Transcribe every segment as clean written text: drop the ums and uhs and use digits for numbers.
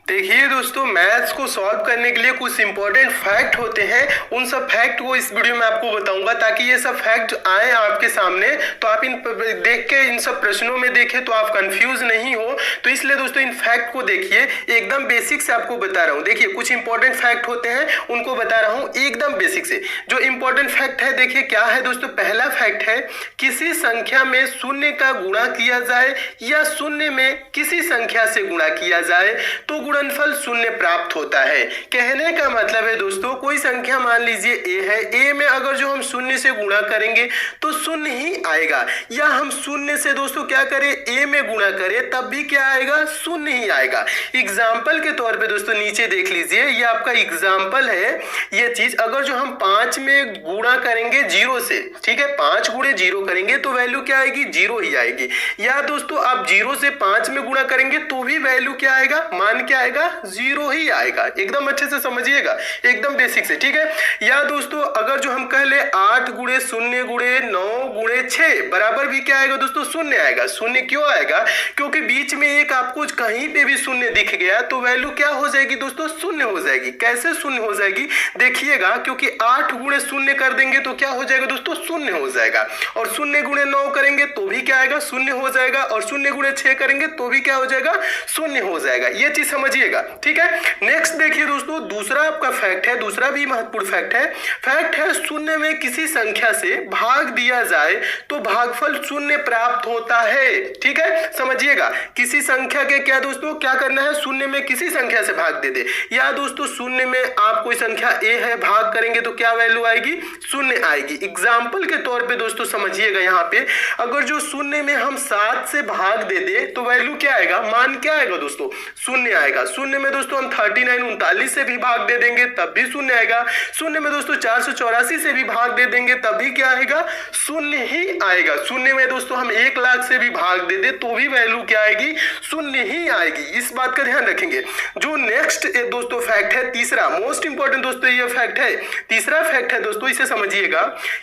देखिए दोस्तों, मैथ्स को सॉल्व करने के लिए कुछ इंपॉर्टेंट फैक्ट होते हैं। उन सब फैक्ट को इस वीडियो में आपको बताऊंगा ताकि ये सब फैक्ट आए आपके सामने, तो आप इन देख के इन सब प्रश्नों में देखें तो आप कंफ्यूज नहीं हो। तो इसलिए दोस्तों इन फैक्ट को देखिए, एकदम बेसिक से आपको बता रहा हूँ। देखिए कुछ इंपॉर्टेंट फैक्ट होते हैं, उनको बता रहा हूँ एकदम बेसिक से। जो इंपॉर्टेंट फैक्ट है देखिए क्या है दोस्तों। पहला फैक्ट है, किसी संख्या में शून्य का गुणा किया जाए या शून्य में किसी संख्या से गुणा किया जाए तो गुणनफल शून्य प्राप्त होता है। कहने का मतलब है दोस्तों, कोई संख्या मान लीजिए ए है, ए में अगर जो हम शून्य से गुणा करेंगे तो शून्य ही आएगा, या हम शून्य से दोस्तों क्या करें, ए में गुणा करें तब भी क्या आएगा, शून्य ही आएगा। एग्जाम्पल के तौर पे दोस्तों नीचे देख लीजिए, ये आपका एग्जाम्पल है। ये चीज अगर जो हम 5 में गुणा करेंगे 0 से, ठीक है, 5 गुणे 0 करेंगे तो वैल्यू क्या आएगी, 0 ही आएगी। या दोस्तों आप 0 से 5 में गुणा करेंगे तो भी वैल्यू क्या आएगा, मान क्या आएगा, 0 ही आएगा। एकदम अच्छे से समझिएगा, एकदम बेसिक से, ठीक है। या दोस्तों अगर जो हम कह ले 8 गुणे 0 गुणे 9 गुणे 6 बराबर भी क्या आएगा दोस्तों, शून्य आएगा। शून्य क्यों आएगा, क्योंकि बीच में एक आपको कहीं पे भी शून्य दिख गया तो वैल्यू क्या हो जाएगी दोस्तों, शून्य हो जाएगी। कैसे शून्य हो जाएगी देखिएगा, क्योंकि 8 गुणे 0 कर देंगे तो क्या हो जाएगा दोस्तों, शून्य हो जाएगा। और 0 गुणे 9 करेंगे तो भी क्या आएगा, शून्य हो जाएगा। और 0 गुणे 6 करेंगे तो भी क्या हो जाएगा, शून्य हो जाएगा। ये चीज समझिएगा, ठीक है। नेक्स्ट देखिए दोस्तों, दूसरा आपका फैक्ट है, दूसरा भी महत्वपूर्ण फैक्ट है। फैक्ट है, शून्य में किसी संख्या से भाग दिया जाए तो भागफल शून्य प्राप्त होता है। ठीक है, समझिएगा। किसी संख्या के क्या दोस्तों क्या करना है, शून्य में किसी संख्या से भाग दे दे। या दोस्तों शून्य में आप कोई संख्या ए है, भाग करेंगे तो क्या वैल्यू आएगी, शून्य आएगी। एग्जाम्पल के तौर पे दोस्तों समझिएगा, यहाँ पे अगर जो शून्य में हम 7 से भाग दे दे तो वैल्यू क्या आएगा, मान क्या आएगा दोस्तों, शून्य आएगा। शून्य में दोस्तों हम 39 से भी भाग दे देंगे तब भी शून्य आएगा। शून्य में दोस्तों 484 से भी भाग दे देंगे तब भी क्या आएगा, शून्य ही आएगा। शून्य में दोस्तों हम 1 लाख से भी भाग दे दे तो भी वैल्यू क्या आएगी, शून्य ही आएगी। इस बात का ध्यान रखेंगे। जो नेक्स्ट दोस्तों फैक्ट है, तीसरा मोस्ट इंपॉर्टेंट दोस्तों ये फैक्ट है। तीसरा फैक्ट है दोस्तों, इसे समझिएगा।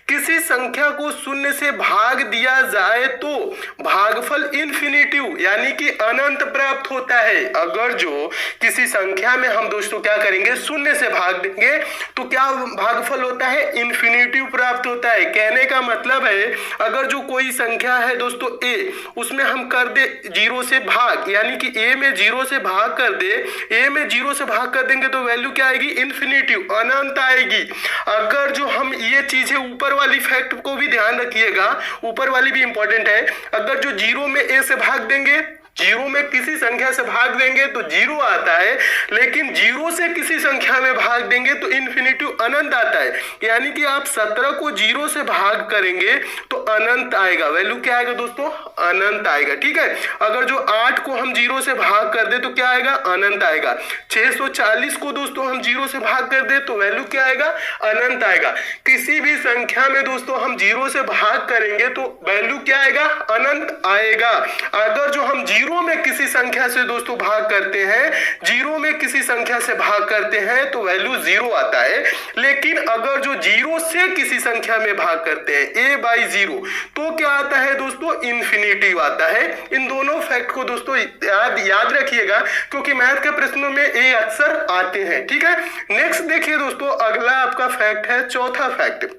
किसी संख्या को शून्य से भाग दिया जाए तो भागफल इन्फिनिटिव यानी कि अनंत प्राप्त होता है। अगर जो किसी संख्या में हम दोस्तों क्या करेंगे, शून्य से भाग देंगे तो क्या भागफल होता है, इन्फिनिटिव प्राप्त होता है। कहने का मतलब है, अगर जो कोई संख्या है दोस्तों ए, उसमें हम कर दे 0 से भाग, यानी कि ए में 0 से भाग कर दे, ए में 0 से भाग कर देंगे तो वैल्यू क्या आएगी, इन्फिनिटिव अनंत आएगी। अगर जो हम ये चीजें ऊपर वाली फैक्ट को भी ध्यान रखिएगा, ऊपर वाली भी इंपॉर्टेंट है। अगर जो 0 में ए से भाग देंगे, 0 में किसी संख्या से भाग देंगे तो 0 आता है, लेकिन 0 से किसी संख्या में भाग देंगे तो इन्फिनिटिव अनंत आता है। यानी कि आप 17 को 0 से भाग करेंगे तो अनंत आएगा। वैल्यू क्या आएगा दोस्तों, अनंत आएगा। ठीक है, अगर जो 8 को हम 0 से भाग कर दे तो क्या आएगा, अनंत आएगा। 640 को दोस्तों हम 0 से भाग कर दे तो वैल्यू क्या आएगा, अनंत आएगा। किसी भी संख्या में दोस्तों हम 0 से भाग करेंगे तो वैल्यू क्या आएगा, अनंत आएगा। अगर जो हम 0 में किसी संख्या से दोस्तों भाग करते हैं, 0 में किसी संख्या से भाग करते हैं तो वैल्यू 0 आता है। लेकिन अगर जो 0 से किसी संख्या में भाग करते हैं, a/0, तो क्या आता है दोस्तों, इन्फिनिटिव आता है। इन दोनों फैक्ट को दोस्तों याद रखिएगा, क्योंकि मैथ के प्रश्नों में ये अक्सर आते हैं। ठीक है, नेक्स्ट देखिए दोस्तों, अगला आपका फैक्ट है, चौथा फैक्ट।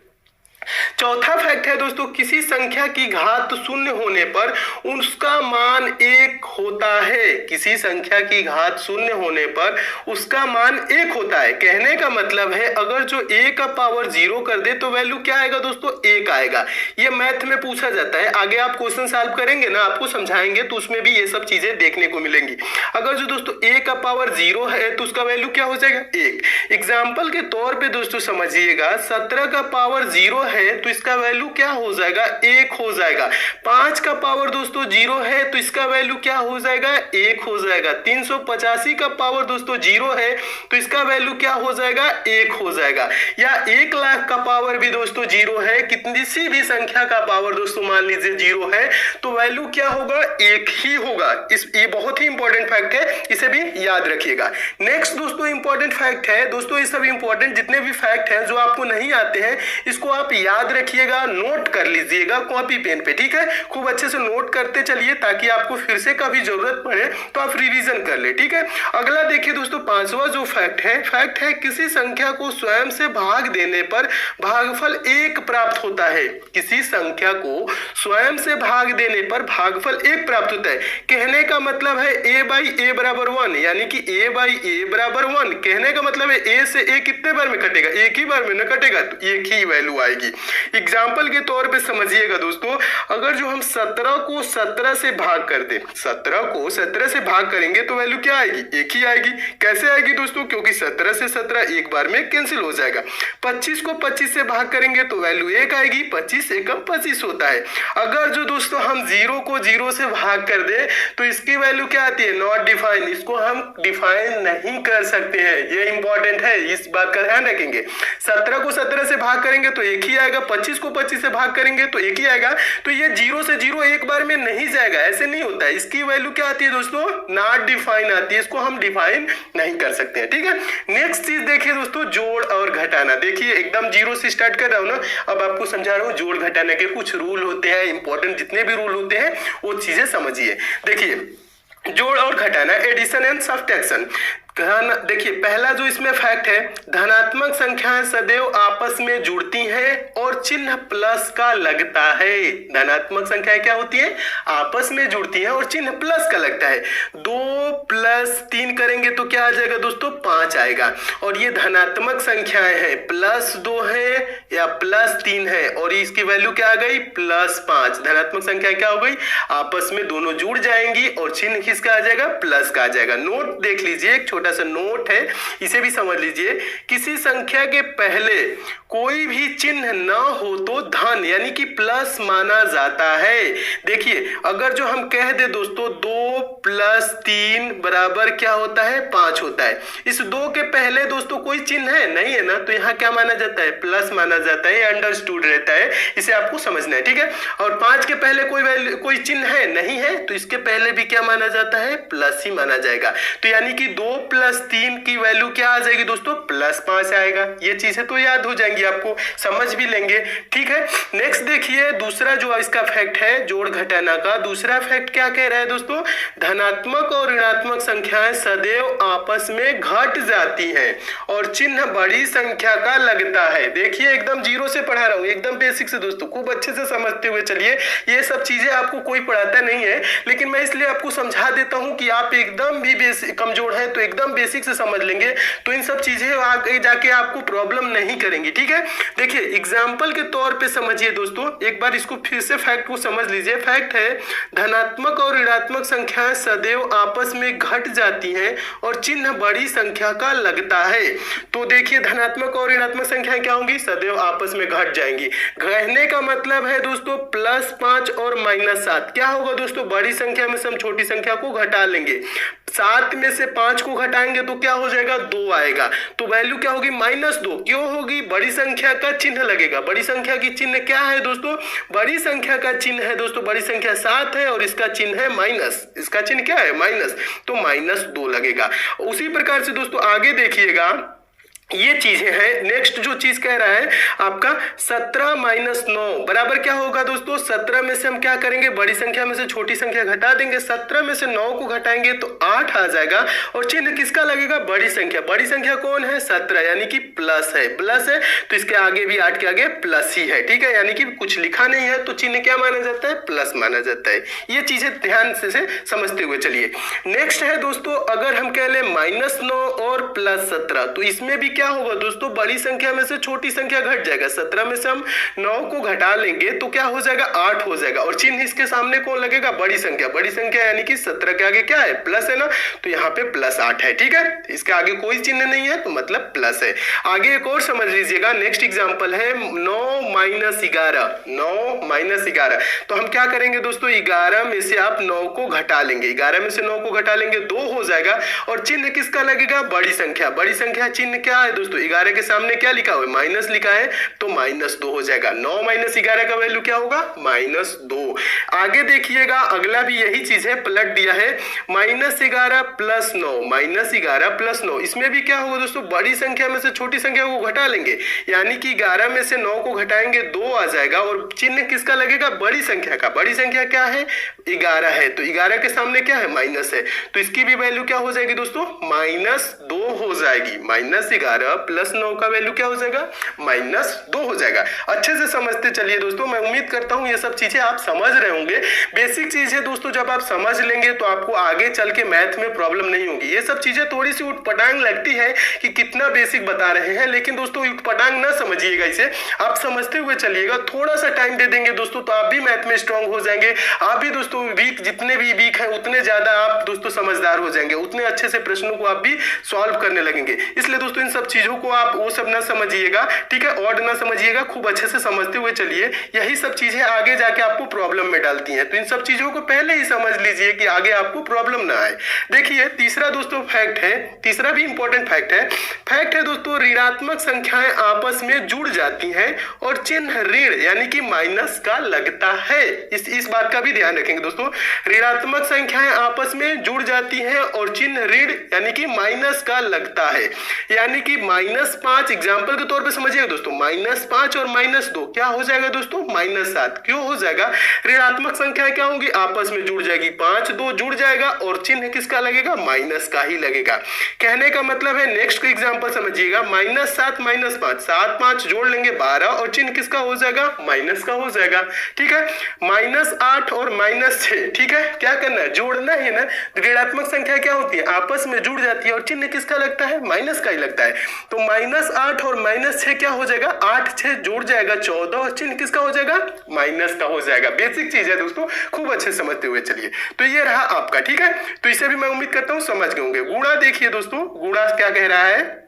चौथा फैक्ट है दोस्तों, किसी संख्या की घात शून्य होने पर उसका मान 1 होता है। किसी संख्या की घात शून्य होने पर उसका मान 1 होता है। कहने का मतलब है, अगर जो a का पावर 0 कर दे तो वैल्यू क्या आएगा दोस्तों, 1 आएगा। ये मैथ में पूछा जाता है। आगे आप क्वेश्चन सॉल्व करेंगे ना, आपको समझाएंगे तो उसमें भी ये सब चीजें देखने को मिलेंगी। अगर जो दोस्तों a का पावर 0 है तो उसका वैल्यू क्या हो जाएगा, 1। एग्जाम्पल के तौर पे दोस्तों समझिएगा, 17 का पावर 0 है तो इसका वैल्यू क्या हो जाएगा, 1 हो जाएगा। 5 का पावर दोस्तों 0 है तो इसका वैल्यू क्या हो जाएगा, 1 हो जाएगा। 385 का पावर दोस्तों 0 है तो इसका वैल्यू क्या हो जाएगा, 1 हो जाएगा। या 1 लाख का पावर भी दोस्तों 0 है, किसी भी संख्या का पावर दोस्तों मान लीजिए 0 है तो वैल्यू क्या होगा, 1 ही होगा। ये बहुत ही इंपॉर्टेंट फैक्ट है, इसे भी याद रखिएगा। नेक्स्ट दोस्तों इंपॉर्टेंट फैक्ट है दोस्तों, ये सब इंपॉर्टेंट जितने भी फैक्ट हैं जो आपको नहीं आते हैं, इसको आप याद रखिएगा, नोट कर लीजिएगा कॉपी पेन पे, ठीक है। खूब अच्छे से नोट करते चलिए ताकि आपको फिर से कभी जरूरत पड़े तो आप रिवीजन कर ले, ठीक है। अगला देखिए दोस्तों, पांचवा जो फैक्ट है किसी संख्या को स्वयं से भाग देने पर भागफल 1 प्राप्त होता है। किसी संख्या को स्वयं से भाग देने पर भागफल 1 प्राप्त होता है। कहने का मतलब है a बाई ए बराबर 1, यानी कि a बाई ए बराबर 1। कहने का मतलब है a से a कितने बार में कटेगा, एक ही बार में न कटेगा, तो एक ही वैल्यू आएगी। एग्जाम्पल के तौर पे समझिएगा दोस्तों, अगर जो हम 17 को 17 से भाग कर दे, 17 को 17 से भाग करेंगे तो वैल्यू क्या आएगी, एक ही आएगी। कैसे आएगी दोस्तों, क्योंकि 17 से 17 एक बार में कैंसिल हो जाएगा। 25 को 25 से भाग करेंगे तो वैल्यू 1 आएगी, 25 एकम 25 होता है। अगर जो दोस्तों हम 0 को 0 से भाग कर दे तो इसकी वैल्यू क्या आती है, नॉट डिफाइन। इसको हम डिफाइन नहीं कर सकते हैं, ये इंपॉर्टेंट है, इस बात का ध्यान रखेंगे। 17 को 17 से भाग करेंगे तो एक ही आएगा, 25 को 25 से भाग करेंगे तो एक ही आएगा। तो ये 0 से 0 एक बार में नहीं जाएगा, ऐसे नहीं होता है। इसकी वैल्यू क्या आती है दोस्तों, नॉट डिफाइन आती है, इसको हम डिफाइन नहीं कर सकते हैं, ठीक है। नेक्स्ट चीज देखिए दोस्तों, जोड़ और घटाना। देखिए एकदम 0 से स्टार्ट कर रहा हूं ना, अब आपको समझा रहा हूं जोड़ घटाने के कुछ रूल होते हैं, इंपॉर्टेंट जितने भी रूल होते हैं वो चीजें समझिए। देखिए जोड़ और घटाना, एडिशन एंड सब्ट्रैक्शन। देखिए पहला जो इसमें फैक्ट है, धनात्मक संख्याएं सदैव आपस में जुड़ती हैं और चिन्ह प्लस का लगता है। धनात्मक संख्याएं क्या होती है, आपस में जुड़ती हैं और चिन्ह प्लस का लगता है। 2 + 3 करेंगे तो क्या आ जाएगा दोस्तों, 5 आएगा। और ये धनात्मक संख्याएं हैं, +2 है या +3 है, और इसकी वैल्यू क्या आ गई, +5। धनात्मक संख्या क्या हो गई, आपस में दोनों जुड़ जाएंगी और चिन्ह किसका आ जाएगा, प्लस का आ जाएगा। नोट देख लीजिए, एक छोटा सा नोट है, इसे भी समझ लीजिए। किसी संख्या के पहले कोई भी चिन्ह ना हो तो धन यानी कि प्लस माना जाता है। देखिए अगर जो हम कह दे दोस्तों 2 + 3 बराबर क्या होता है, 5 होता है। इस 2 के पहले दोस्तों कोई चिन्ह है नहीं है ना, तो यहाँ क्या माना जाता है, प्लस माना जाता है, अंडरस्टूड रहता है, इसे आपको समझना है, ठीक है। और 5 के पहले कोई चिन्ह है नहीं है, तो इसके पहले भी क्या माना जाता है, प्लस ही माना जाएगा। तो यानी कि 2 + 3 की वैल्यू क्या आ जाएगी दोस्तों, +5 आएगा। ये चीजें तो याद हो जाएंगी, आपको समझ भी लेंगे, ठीक है। नेक्स्ट देखिए दूसरा जो इसका फैक्ट है जोड़ घटाना का, दूसरा फैक्ट क्या कह रहा है दोस्तों, धनात्मक और ऋणात्मक संख्याएं सदैव आपस में घट जाती हैं और चिन्ह बड़ी संख्या का लगता है। देखिए एकदम 0 से पढ़ा रहा हूं, एकदम बेसिक से दोस्तों, खूब अच्छे से समझते हुए चलिए। ये सब चीजें आपको कोई पढ़ाता नहीं है, लेकिन मैं इसलिए आपको समझा देता हूं कि आप एकदम भी कमजोर है तो एकदम बेसिक से समझ लेंगे, तो इन सब चीजें आगे जाके आपको प्रॉब्लम नहीं करेंगी, ठीक है। देखिए एग्जाम्पल के तौर पे समझिए दोस्तों, एक बार इसको फिर से फैक्ट को समझ लीजिए। फैक्ट है धनात्मक और ऋणात्मक संख्याएं सदैव आपस में घट जाती हैं और चिन्ह बड़ी संख्या का लगता है। तो देखिए धनात्मक और ऋणात्मक संख्याएं क्या होंगी, सदैव आपस में घट जाएंगी। कहने का मतलब है दोस्तों +5 और -7 क्या होगा दोस्तों, बड़ी संख्या में से हम छोटी संख्या को घटा लेंगे। 7 में से 5 को घटाएंगे तो क्या हो जाएगा, 2 आएगा। तो वैल्यू क्या होगी, -2। क्यों होगी, बड़ी संख्या का चिन्ह लगेगा। बड़ी संख्या की चिन्ह क्या है दोस्तों, बड़ी संख्या का चिन्ह है दोस्तों, बड़ी संख्या 7 है और इसका चिन्ह है माइनस। इसका चिन्ह क्या है, माइनस, तो -2 लगेगा। उसी प्रकार से दोस्तों आगे देखिएगा, ये चीजें हैं। नेक्स्ट जो चीज कह रहा है आपका 17 - 9 बराबर क्या होगा दोस्तों, 17 में से हम क्या करेंगे, बड़ी संख्या में से छोटी संख्या घटा देंगे। 17 में से 9 को घटाएंगे तो 8 आ जाएगा और चिन्ह किसका लगेगा, बड़ी संख्या। बड़ी संख्या कौन है, 17, यानी कि प्लस है। प्लस है तो इसके आगे भी 8 के आगे प्लस ही है, ठीक है। यानी कि कुछ लिखा नहीं है तो चिन्ह क्या माना जाता है, प्लस माना जाता है। ये चीजें ध्यान से समझते हुए चलिए। नेक्स्ट है दोस्तों, अगर हम कह ले -9 और +17 तो इसमें भी क्या होगा दोस्तों, बड़ी संख्या में से छोटी संख्या घट जाएगा। 17 में से हम 9 को घटा लेंगे तो क्या हो जाएगा, 8 हो जाएगा और चिन्ह इसके सामने कौन लगेगा, बड़ी संख्या। बड़ी संख्या यानी कि 17 के आगे क्या है, प्लस है ना, तो यहाँ पे +8 है, ठीक है। इसके आगे कोई चिन्ह नहीं है तो मतलब प्लस है। आगे एक और समझ लीजिएगा, नेक्स्ट एग्जांपल है 9 - 11। 9 - 11 तो हम क्या करेंगे दोस्तों, 11 में से आप 9 को घटा लेंगे। 11 में से 9 को घटा लेंगे 2 हो जाएगा और चिन्ह किसका लगेगा, बड़ी संख्या। बड़ी संख्या चिन्ह क्या है है दोस्तों? 11 के सामने क्या लिखा हुआ है? माइनस लिखा है, तो -2 हो जाएगा। 9 माइनस 11 का वैल्यू क्या होगा? -2। आगे देखिएगा, अगला भी यही चीज है, पलट दिया है, -11 + 9, -11 + 9। इसमें भी क्या होगा दोस्तों? बड़ी संख्या में से छोटी संख्या को घटा लेंगे, यानी कि 11 में से 9 को घटाएंगे 2 आ जाएगा, और चिन्ह किसका लगेगा? बड़ी संख्या का। बड़ी संख्या क्या है? 11 है, तो 11 के सामने क्या है? माइनस है, तो इसकी भी वैल्यू क्या हो जाएगी दोस्तों? -2 हो जाएगी। -11 + 9 का वैल्यू क्या हो जाएगा? -2 हो जाएगा। अच्छे से समझते चलिए दोस्तों, मैं उम्मीद करता हूं ये सब चीजें आप समझ रहे होंगे। बेसिक चीज है दोस्तों, जब आप समझ लेंगे तो आपको आगे चल के मैथ में प्रॉब्लम नहीं होगी। ये सब चीजें थोड़ी सी उटपटांग लगती है कि कितना बेसिक बता रहे हैं, लेकिन दोस्तों उटपटांग ना समझिएगा, इसे आप समझते हुए चलिएगा। थोड़ा सा टाइम दे देंगे दोस्तों तो आप भी मैथ में स्ट्रांग हो जाएंगे। आप भी दोस्तों वीक, जितने भी वीक हैं उतने ज्यादा आप दोस्तों समझदार हो जाएंगे, उतने अच्छे से प्रश्नों को आप भी सॉल्व करने लगेंगे। इसलिए दोस्तों इन सब चीजों को आप वो सब ना समझिएगा, ठीक है, ऑड ना समझिएगा, खूब अच्छे से समझते हुए चलिए। यही सब चीजें आगे जाके आपको प्रॉब्लम में डालती हैं, तो इन सब चीजों को पहले ही समझ लीजिए कि आगे आपको प्रॉब्लम ना आए। देखिए तीसरा दोस्तों फैक्ट है, तीसरा भी इंपॉर्टेंट फैक्ट है दोस्तों, ऋणात्मक संख्याएं आपस में जुड़ जाती हैं और चिन्ह ऋण यानी कि माइनस का लगता है। इस बात का भी ध्यान रखेंगे दोस्तों। ऋणात्मक संख्याएं आपस में जुड़ जाती हैं और चिन्ह ऋण यानी कि माइनस का लगता है, यानी कि -5 एग्जांपल के तौर पे समझिएगा दोस्तों, -5 और -2 क्या हो जाएगा दोस्तों? -7। क्यों हो जाएगा? ऋणात्मक संख्याएं क्या होंगी? आपस में जुड़ जाएगी, 5 2 जुड़ जाएगा और चिन्ह किसका लगेगा? माइनस का ही लगेगा। कहने का मतलब है, नेक्स्ट एग्जांपल समझिएगा, -7 -5, 7 5 जोड़ लेंगे 12 और चिन्ह किसका हो जाएगा? माइनस का हो जाएगा, ठीक है। -8 और -6, ठीक है, क्या करना है? जोड़ना है ना। ऋणात्मक संख्या क्या होती है? आपस में जुड़ जाती है और चिन्ह किसका लगता है? माइनस का ही लगता है। तो -8 और -6 क्या हो जाएगा? 8 6 जोड़ जाएगा 14 और चिन्ह किसका हो जाएगा? माइनस का हो जाएगा। बेसिक चीज है दोस्तों, खूब अच्छे समझते हुए चलिए। तो ये रहा आपका, ठीक है, तो इसे भी मैं उम्मीद करता हूं समझ गए होंगे। गुणा देखिए दोस्तों, गुणा क्या कह रहा है?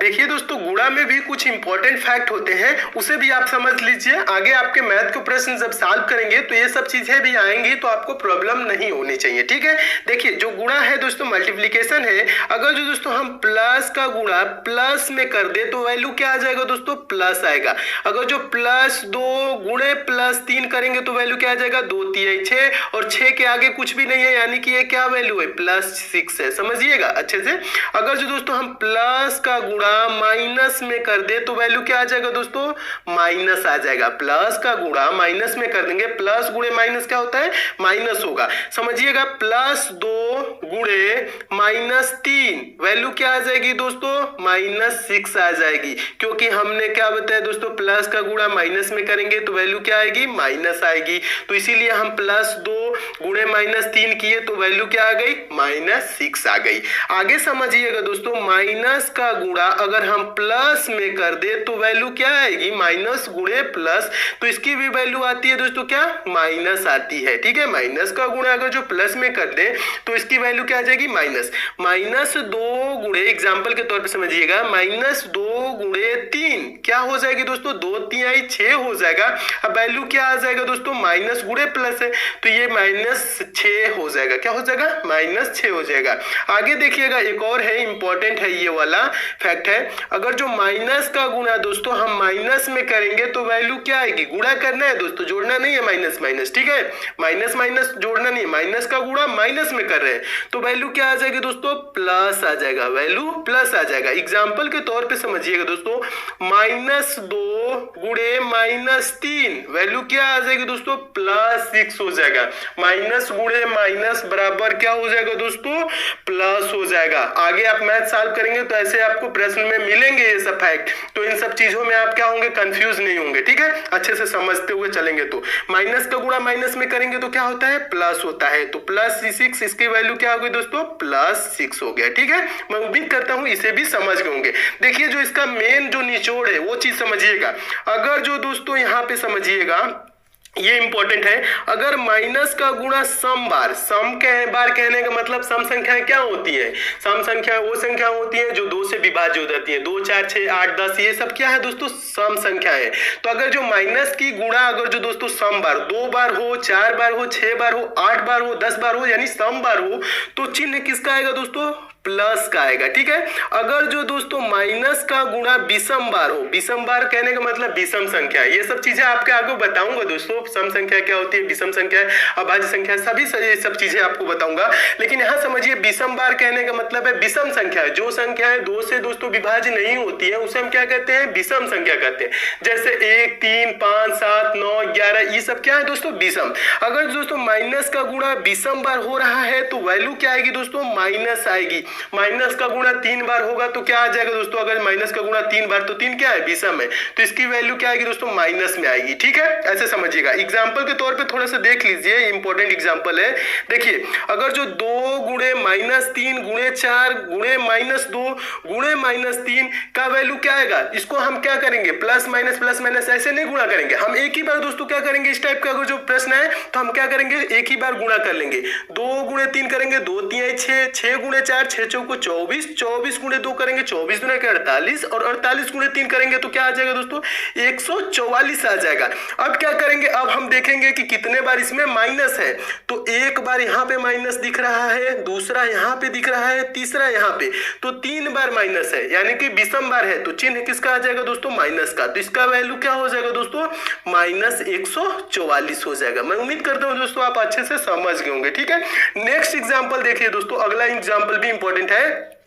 देखिए दोस्तों, गुणा में भी कुछ इंपॉर्टेंट फैक्ट होते हैं, उसे भी आप समझ लीजिए। आगे आपके मैथ के प्रश्न जब सॉल्व करेंगे तो ये सब चीजें भी आएंगी, तो आपको प्रॉब्लम नहीं होनी चाहिए, ठीक है। देखिए जो गुणा है दोस्तों, मल्टीप्लिकेशन है। अगर जो दोस्तों हम प्लस का गुणा प्लस में कर दे तो वैल्यू क्या आ जाएगा दोस्तों? प्लस आएगा। अगर जो +2 गुणे +3 करेंगे तो वैल्यू क्या आ जाएगा? 2 3 6, और 6 के आगे कुछ भी नहीं है, यानी कि ये क्या वैल्यू है? +6 है। समझिएगा अच्छे से। अगर जो दोस्तों हम प्लस का माइनस में कर दे तो वैल्यू क्या आ जाएगा दोस्तों? माइनस आ जाएगा। प्लस का गुणा माइनस में कर देंगे, प्लस गुणे माइनस क्या होता है? माइनस होगा। समझिएगा, +2 गुणे -3 वैल्यू क्या आ जाएगी दोस्तों? -6 आ जाएगी, क्योंकि हमने क्या बताया दोस्तों, प्लस का गुणा माइनस में करेंगे तो वैल्यू क्या आएगी? माइनस आएगी। तो इसीलिए हम +2 गुणे -3 किए तो वैल्यू क्या आ गई? -6 आ गई। आगे समझिएगा दोस्तों, माइनस का गुणा अगर हम प्लस में कर दे तो वैल्यू क्या आएगी? माइनस गुणे प्लस, तो इसकी भी वैल्यू आती है दोस्तों क्या? माइनस आती है, ठीक है। माइनस का गुणा अगर जो प्लस में कर दे तो इसकी वैल्यू क्या आ जाएगी? माइनस। -2 गुणे, एग्जाम्पल के तौर पे समझिएगा, -2 गुणे 3 क्या हो जाएगी दोस्तों? 2 3 6 हो जाएगा। अब वैल्यू क्या आ जाएगा दोस्तों? माइनस गुणे प्लस है, तो ये -6 हो जाएगा। क्या हो जाएगा? -6 हो जाएगा। आगे देखिएगा, एक और है, इंपॉर्टेंट है ये वाला फैक्ट है। अगर जो माइनस का गुणा दोस्तों हम माइनस में करेंगे तो वैल्यू क्या आएगी? गुणा करना है दोस्तों, जोड़ना नहीं है, माइनस माइनस, ठीक है। माइनस माइनस जोड़ना नहीं है, माइनस का गुणा माइनस में कर रहे हैं तो वैल्यू क्या आ जाएगी दोस्तों? प्लस आ जाएगा, वैल्यू प्लस आ जाएगा। एग्जाम्पल के तौर पे समझिएगा दोस्तों, -2 गुणे -3 वैल्यू क्या आ जाएगी दोस्तों? +6 हो जाएगा। माइनस गुणे माइनस बराबर क्या हो जाएगा दोस्तों? प्लस हो जाएगा। आगे आप मैथ सॉल्व करेंगे तो ऐसे आपको प्रश्न में मिलेंगे ये सब फैक्ट, तो इन सब चीजों में आप क्या होंगे? कंफ्यूज नहीं होंगे, ठीक है। अच्छे से समझते हुए चलेंगे तो माइनस का गुणा माइनस में करेंगे तो क्या होता है? प्लस होता है। तो +6, इसकी वैल्यू क्या हो गई दोस्तों? +6 हो गया, ठीक है। मैं उम्मीद करता हूं इसे भी समझ गए होंगे। देखिए जो इसका मेन जो निचोड़ है वो चीज समझिएगा। अगर जो दोस्तों यहाँ पे समझिएगा, ये इंपॉर्टेंट है, अगर माइनस का गुणा सम बार कहने का मतलब सम संख्याएं क्या होती है? सम संख्या वो संख्या होती है जो 2 से विभाज्य हो जाती है। 2 4 6 8 10 ये सब क्या है दोस्तों? सम संख्या है। तो अगर जो माइनस की गुणा अगर जो दोस्तों सम बार 2 बार हो, 4 बार हो, 6 बार हो, 8 बार हो, 10 बार हो, यानी सम बार हो, तो चिन्ह किसका आएगा दोस्तों? प्लस का आएगा। ठीक है, अगर जो दोस्तों माइनस का गुणा विषम बार हो, विषम बार कहने का मतलब विषम संख्या, ये सब चीजें आपके आगे बताऊंगा दोस्तों, सम संख्या क्या होती है, विषम संख्या, अभाज्य संख्या, सभी सब चीजें आपको बताऊंगा। लेकिन यहाँ समझिए विषम बार कहने का मतलब है विषम संख्या, जो संख्याएं 2 से दोस्तों विभाज्य नहीं होती है उसे हम क्या कहते हैं, विषम संख्या कहते हैं। जैसे 1, 3, 5, 7, 9, 11, ये सब क्या है दोस्तों, विषम। अगर दोस्तों माइनस का गुणा विषम बार हो रहा है तो वैल्यू क्या आएगी दोस्तों, माइनस आएगी। माइनस का गुणा 3 बार होगा तो क्या आ जाएगा दोस्तों, अगर माइनस का गुणा 3 बार, तो 3 क्या है, विषम है, तो इसकी वैल्यू क्या आएगी दोस्तों, माइनस में आएगी। ठीक है, ऐसे समझिएगा। एग्जाम्पल के तौर पे थोड़ा सा देख लीजिए, इंपॉर्टेंट एग्जाम्पल है। देखिए, अगर जो 2 गुणे -3 गुणे 4 गुणे -2 गुणे -3 का वैल्यू क्या आएगा, इसको हम क्या करेंगे, प्लस माइनस ऐसे नहीं गुणा करेंगे, हम एक ही बार दोस्तों क्या करेंगे, इस टाइप का अगर जो प्रश्न है तो हम क्या करेंगे, एक ही बार गुणा कर लेंगे। 2 गुणे 3 करेंगे, 2 3 6, 6 गुणे 4 6 चौको 24, 24 गुणे 2 करेंगे 24 दूना 48, और 48 गुणे 3 करेंगे तो क्या आ जाएगा दोस्तों, 144 आ जाएगा। अब क्या करेंगे, अब हम देखेंगे कि कितने बार इसमें माइनस है, तो एक बार यहाँ पे माइनस दिख रहा है, दूसरा यहाँ पे दिख रहा है, तीसरा यहाँ पे, तो 3 बार माइनस है, यानी कि विषम बार है, तो चिन्ह किसका आ जाएगा दोस्तों, माइनस का। तो इसका वैल्यू क्या हो जाएगा दोस्तों, -144 हो जाएगा। मैं उम्मीद करता हूँ दोस्तों आप अच्छे से समझ गए होंगे। ठीक है, नेक्स्ट एग्जाम्पल देखिए दोस्तों, अगला एग्जाम्पल भी इंपॉर्टेंट है।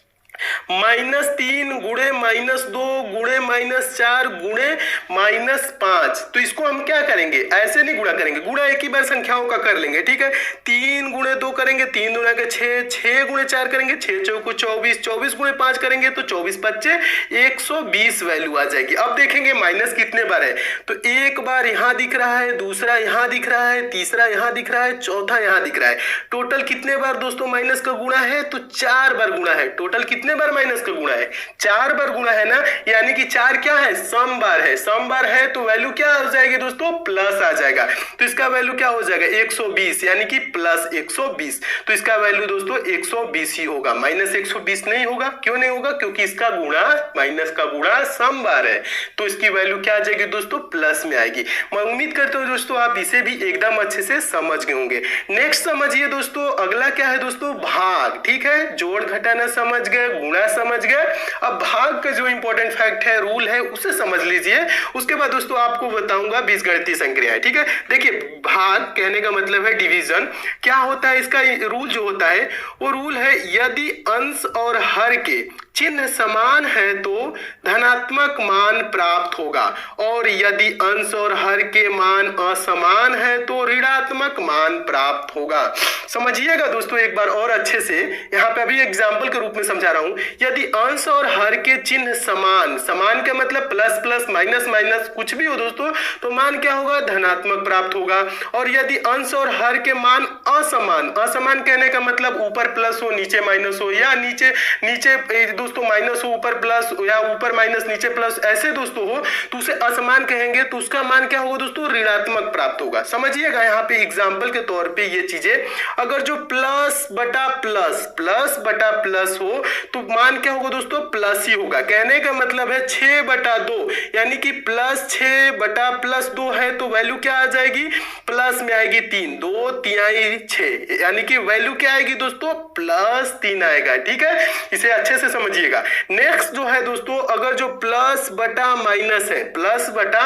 -3 गुणे -2 गुणे -4 गुणे -5, तो इसको हम क्या करेंगे, ऐसे नहीं गुणा करेंगे, गुणा एक ही बार संख्याओं का कर लेंगे। ठीक है, 3 गुणे 2 करेंगे, 3 दूना के 6, 6 गुणे 4 करेंगे, 6 चौको 24, 24 गुणे 5 करेंगे तो 24 पच्चे 120 वैल्यू आ जाएगी। अब देखेंगे माइनस कितने बार है, तो एक बार यहाँ दिख रहा है, दूसरा यहाँ दिख रहा है, तीसरा यहाँ दिख रहा है, चौथा यहाँ दिख रहा है। टोटल कितने बार दोस्तों माइनस का गुणा है, तो 4 बार गुणा है। टोटल कितने बार माइनस का गुणा है, 4 बार गुणा है ना, यानी कि 4 क्या है, सम बार है। सम बार है तो वैल्यू क्या हो जाएगी दोस्तों, प्लस आ जाएगा। तो इसका वैल्यू क्या हो जाएगा, 120, यानी कि प्लस 120, तो इसका वैल्यू दोस्तों 120 ही होगा, -120 नहीं होगा। क्यों नहीं होगा, क्योंकि इसका गुणा, माइनस का गुणा सम बार है, तो इसकी वैल्यू क्या आ जाएगी दोस्तों, प्लस में आएगी। मैं उम्मीद करता हूँ दोस्तों आप इसे भी एकदम अच्छे से समझ गए होंगे। नेक्स्ट समझिए दोस्तों, अगला क्या है दोस्तों, भाग। ठीक है, जोड़ घटाना समझ गए, गुणा समझ गए। अब भाग का जो इंपॉर्टेंट फैक्ट है, रूल है, उसे समझ लीजिए। उसके बाद दोस्तों आपको बताऊंगा बीजगणितीय संक्रियाएं। ठीक है, देखिए भाग कहने का मतलब है डिवीजन। क्या होता है इसका रूल जो होता है, वो रूल है यदि अंश और हर के चिन्ह समान है तो धनात्मक मान प्राप्त होगा, और यदि अंश और हर के मान असमान है तो ऋणात्मक मान प्राप्त होगा। समझिएगा दोस्तों एक बार और अच्छे से, यहाँ पे अभी एग्जाम्पल के रूप में समझा रहा हूं। यदि अंश और हर के चिन्ह समान, समान का मतलब प्लस प्लस माइनस माइनस कुछ भी हो दोस्तों, तो मान क्या होगा, धनात्मक प्राप्त होगा। और यदि अंश और हर के मान असमान, असमान कहने का मतलब ऊपर प्लस हो नीचे माइनस हो, या नीचे दोस्तों माइनस हो ऊपर प्लस, या ऊपर माइनस नीचे प्लस, ऐसे दोस्तों हो तो उसे असमान कहेंगे, तो उसका मान क्या होगा दोस्तों, ऋणात्मक प्राप्त होगा। समझिएगा यहाँ पे एग्जाम्पल के तौर पे ये चीजें, अगर जो प्लस बटा प्लस हो तो मान क्या होगा दोस्तों, प्लस ही होगा। कहने का मतलब है 6/2, यानी कि +6/+2 है तो वैल्यू क्या आ जाएगी, प्लस में आएगी 3, 2 3 6, यानी कि वैल्यू क्या आएगी दोस्तों, +3 आएगा। ठीक है, इसे अच्छे से समझिएगा। नेक्स्ट जो है दोस्तों, अगर जो प्लस बटा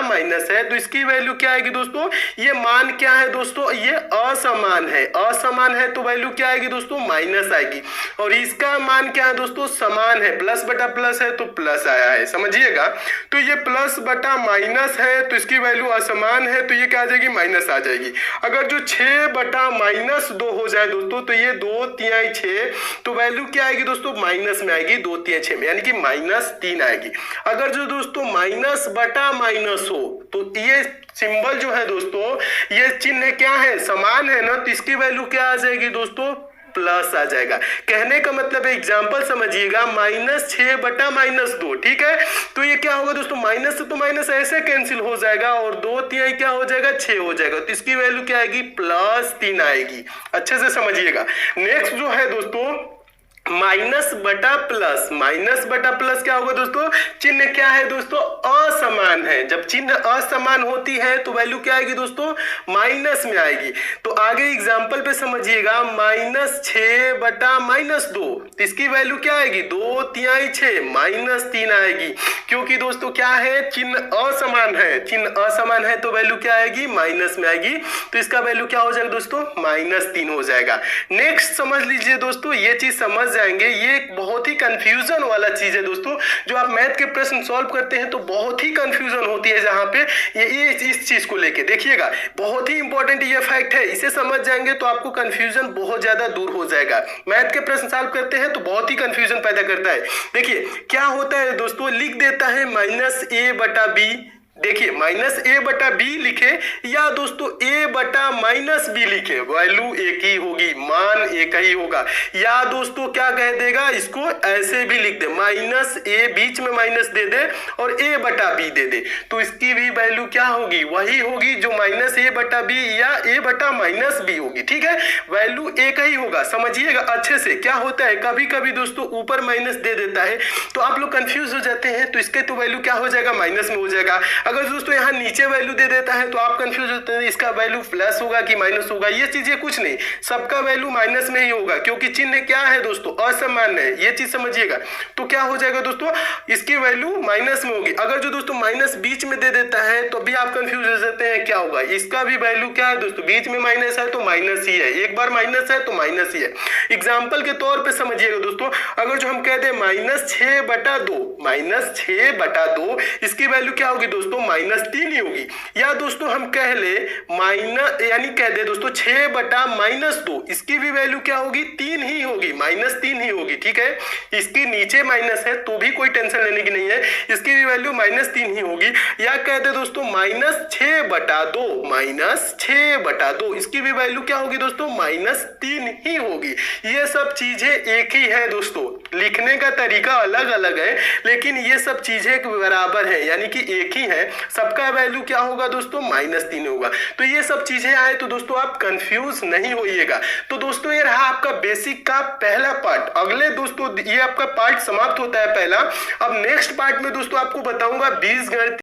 माइनस है तो इसकी वैल्यू क्या आएगी दोस्तों, ये मान क्या है दोस्तों, ये असमान है तो वैल्यू क्या आएगी दोस्तों, माइनस आएगी। और इसका मान क्या है दोस्तों, समान है, प्लस बटा प्लस है तो प्लस आया है। समझिएगा, तो ये प्लस बटा माइनस है तो इसकी वैल्यू असमान है तो ये क्या आ जाएगी, माइनस आ जाएगी। अगर जो 6/-2 हो जाए दोस्तों तो ये 2 3 6, तो वैल्यू क्या आएगी दोस्तों, माइनस में आएगी, 2 3 6 में, यानी कि -3 आएगी। अगर जो दोस्तों माइनस बटा माइनस हो तो ये सिंबल जो है दोस्तों, ये चिन्ह क्या है, समान है ना, तो इसकी वैल्यू क्या आ जाएगी दोस्तों, प्लस आ जाएगा। कहने का मतलब है, एग्जाम्पल समझिएगा, -6/-2। ठीक है, तो ये क्या होगा दोस्तों, माइनस से तो माइनस ऐसे कैंसिल हो जाएगा और 2 3 क्या हो जाएगा, 6 हो जाएगा, तो इसकी वैल्यू क्या आएगी, +3 आएगी। अच्छे से समझिएगा। नेक्स्ट जो है दोस्तों, माइनस बटा प्लस क्या होगा दोस्तों, चिन्ह क्या है दोस्तों, असमान है। जब चिन्ह असमान होती है तो वैल्यू क्या आएगी दोस्तों, माइनस में आएगी। तो आगे एग्जांपल पे समझिएगा, -6/-2, तो इसकी वैल्यू क्या आएगी, 2 तिहाई 6 -3 आएगी, क्योंकि दोस्तों क्या है, चिन्ह असमान है तो वैल्यू क्या आएगी, माइनस में आएगी। तो इसका वैल्यू क्या हो जाएगा दोस्तों, -3 हो जाएगा। नेक्स्ट समझ लीजिए दोस्तों, ये चीज समझ जाएंगे, ये एक बहुत ही कंफ्यूजन वाला चीज है दोस्तों। जो आप मैथ के प्रश्न सॉल्व करते हैं तो बहुत ही कंफ्यूजन होती है जहां पे ये इस चीज को लेके देखिएगा, बहुत ही इंपॉर्टेंट ये फैक्ट है, इसे समझ जाएंगे तो आपको कंफ्यूजन बहुत ज्यादा दूर हो जाएगा। मैथ के प्रश्न सॉल्व करते हैं तो बहुत ही कंफ्यूजन पैदा करता है। देखिए क्या होता है दोस्तों, लिख देता है -a/b, देखिए -a/b लिखे या दोस्तों a/-b लिखे, वैल्यू एक ही होगी, मान एक ही होगा। या दोस्तों क्या कह देगा, इसको ऐसे भी लिख दे, -a बीच में माइनस दे दे और a/b दे दे, तो इसकी भी वैल्यू क्या होगी, वही होगी जो -a/b या a/-b होगी। ठीक है, वैल्यू एक ही होगा, समझिएगा अच्छे से। क्या होता है कभी कभी दोस्तों ऊपर माइनस दे देता है तो आप लोग कंफ्यूज हो जाते हैं, तो इसके तो वैल्यू क्या हो जाएगा, माइनस में हो जाएगा। अगर दोस्तों यहाँ नीचे वैल्यू दे देता है तो आप कंफ्यूज होते हैं इसका वैल्यू प्लस होगा कि माइनस होगा। ये चीजें कुछ नहीं, सबका वैल्यू माइनस में ही होगा, क्योंकि चिन्ह क्या है दोस्तों, असमान है, ये चीज समझिएगा। तो क्या हो जाएगा दोस्तों, इसकी वैल्यू माइनस में होगी। अगर जो दोस्तों माइनस बीच में दे देता है तो भी आप कंफ्यूज हो जाते हैं क्या होगा, इसका भी वैल्यू क्या है दोस्तों, बीच में माइनस है तो माइनस ही है, एक बार माइनस है तो माइनस ही है। एग्जाम्पल के तौर पर समझिएगा दोस्तों, अगर जो हम कहते हैं -6/2, इसकी वैल्यू क्या होगी दोस्तों, -3 ही होगी। या दोस्तों हम कह ले कह दे दोस्तों 6/-2, इसकी भी वैल्यू क्या होगी, 3 ही होगी, -3 ही होगी। ठीक है, इसके नीचे माइनस है तो भी कोई टेंशन लेने की नहीं है, इसकी भी वैल्यू -3 ही होगी। या कह दे दोस्तों -6/2, इसकी भी वैल्यू क्या होगी दोस्तों, -3 ही होगी। ये सब चीजें एक ही है दोस्तों, लिखने का तरीका अलग अलग है लेकिन ये सब चीजें बराबर है, यानी कि एक ही है। सबका वैल्यू क्या होगा दोस्तों, -3 होगा। तो ये सब चीजें आए तो दोस्तों आप कंफ्यूज नहीं होइएगा। तो दोस्तों ये रहा आपका बेसिक का पहला पार्ट। अगले दोस्तों ये आपका पार्ट समाप्त होता है पहला। अब नेक्स्ट पार्ट में दोस्तों आपको बताऊंगा बीजगणित